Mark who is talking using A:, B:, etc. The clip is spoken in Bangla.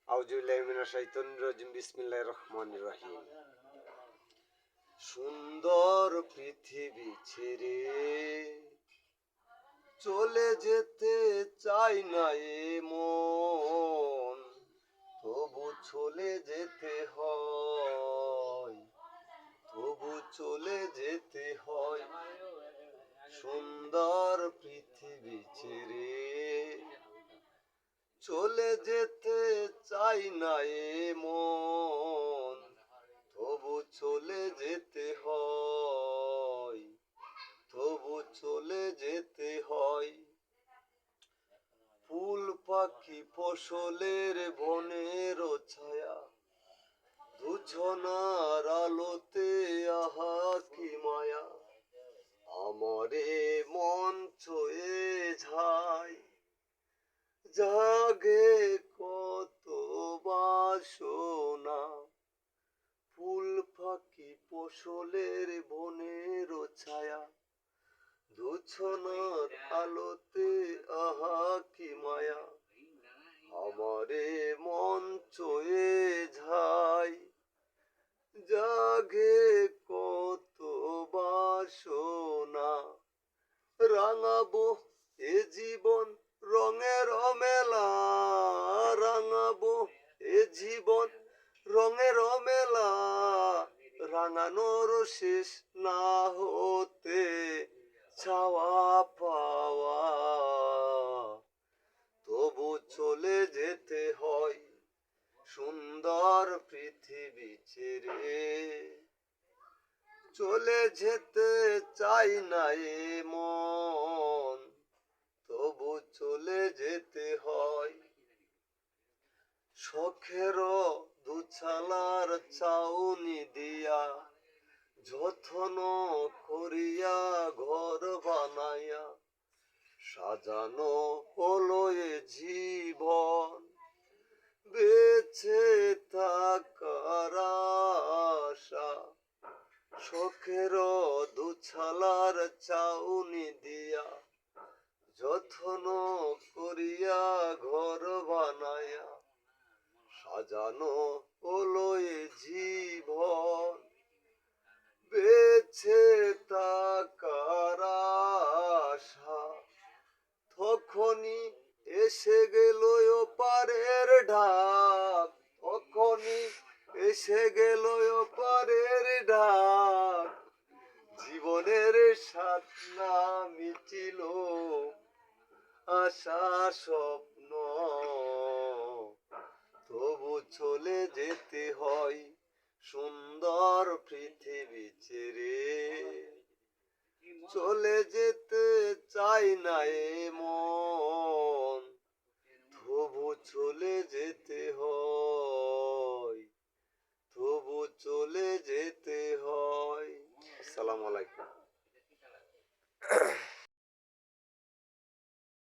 A: আউযুবিল্লাহি মিনাশ শাইতানির রাজিম। বিসমিল্লাহির রহমানির রহিম। সুন্দর পৃথিবী ছেড়ে চলে যেতে চাই না এ মন, তবু চলে যেতে হয়, তবু চলে যেতে হয়। সুন্দর পৃথিবী ছেড়ে চলে যেতে চাই না এ মন, তবু চলে যেতে হয়, তবু চলে যেতে হয়। ফুল পাখি ফসলের বনের ছায়া, দুজনার আলোতে আহা কি মায়া, আমারে মন ছুঁয়ে যায়, জাগে কত বাসনা। ফুল পাখি ফসলের বনের ছায়া, দুজনার আলোতে আহা কি মায়া, আমারে মন ছুঁয়ে যায়, জাগে কত বাসনা। রাঙাবো এ জীবন রঙের মেলা, রাঙাবো এ জীবন রঙের মেলা, রাঙানোর শেষ না হতে চাওয়া পাওয়া, তবু চলে যেতে হয় সুন্দর পৃথিবী ছেড়ে। চলে যেতে চাই না এ মন, তবু চলে যেতে হয়। শখের দুছালার ছাউনি দিয়া, যত্ন করিয়া ঘর বানাইয়া, সাজানো হলো এ জীবন, বেঁচে থাকার আশা। শখের দুছালার ছাউনি দিয়া, যত্ন করিয়া ঘর বানায়া, সাজানো হলো এ জীবন, বেঁচে থাকার আশা। তখনই এসে গেল ওপারের ঢাক, তখনই এসে গেল ওপারের ঢাক, জীবনের স্বাদ না মিটিল, আশা স্বপ্ন তবু চলে যেতে হয় সুন্দর পৃথিবী ছেড়ে। চলে যেতে চাই না এ